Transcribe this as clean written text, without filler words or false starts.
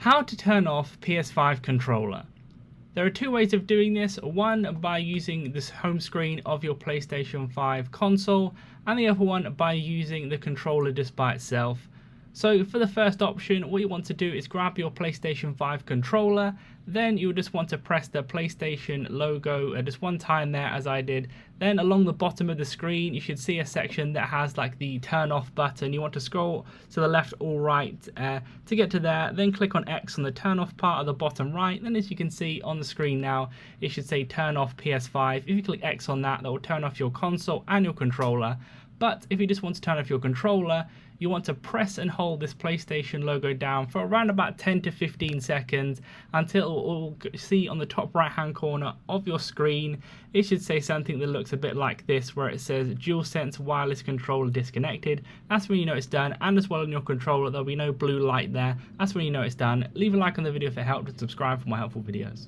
How to turn off PS5 controller. There are two ways of doing this, one by using this home screen of your PlayStation 5 console, and the other one by using the controller just by itself. So for the first option, what you want to do is grab your PlayStation 5 controller, then you'll just want to press the PlayStation logo just one time there as I did. Then along the bottom of the screen you should see a section that has like the turn off button. You want to scroll to the left or right to get to there, then click on X on the turn off part of the bottom right. Then as you can see on the screen now, it should say turn off PS5. If you click X on that, that will turn off your console and your controller. But if you just want to turn off your controller, you want to press and hold this PlayStation logo down for around about 10 to 15 seconds until it will see on the top right hand corner of your screen. It should say something that looks a bit like this, where it says DualSense wireless controller disconnected. That's when you know it's done, and as well on your controller there'll be no blue light there. That's when you know it's done. Leave a like on the video if it helped and subscribe for more helpful videos.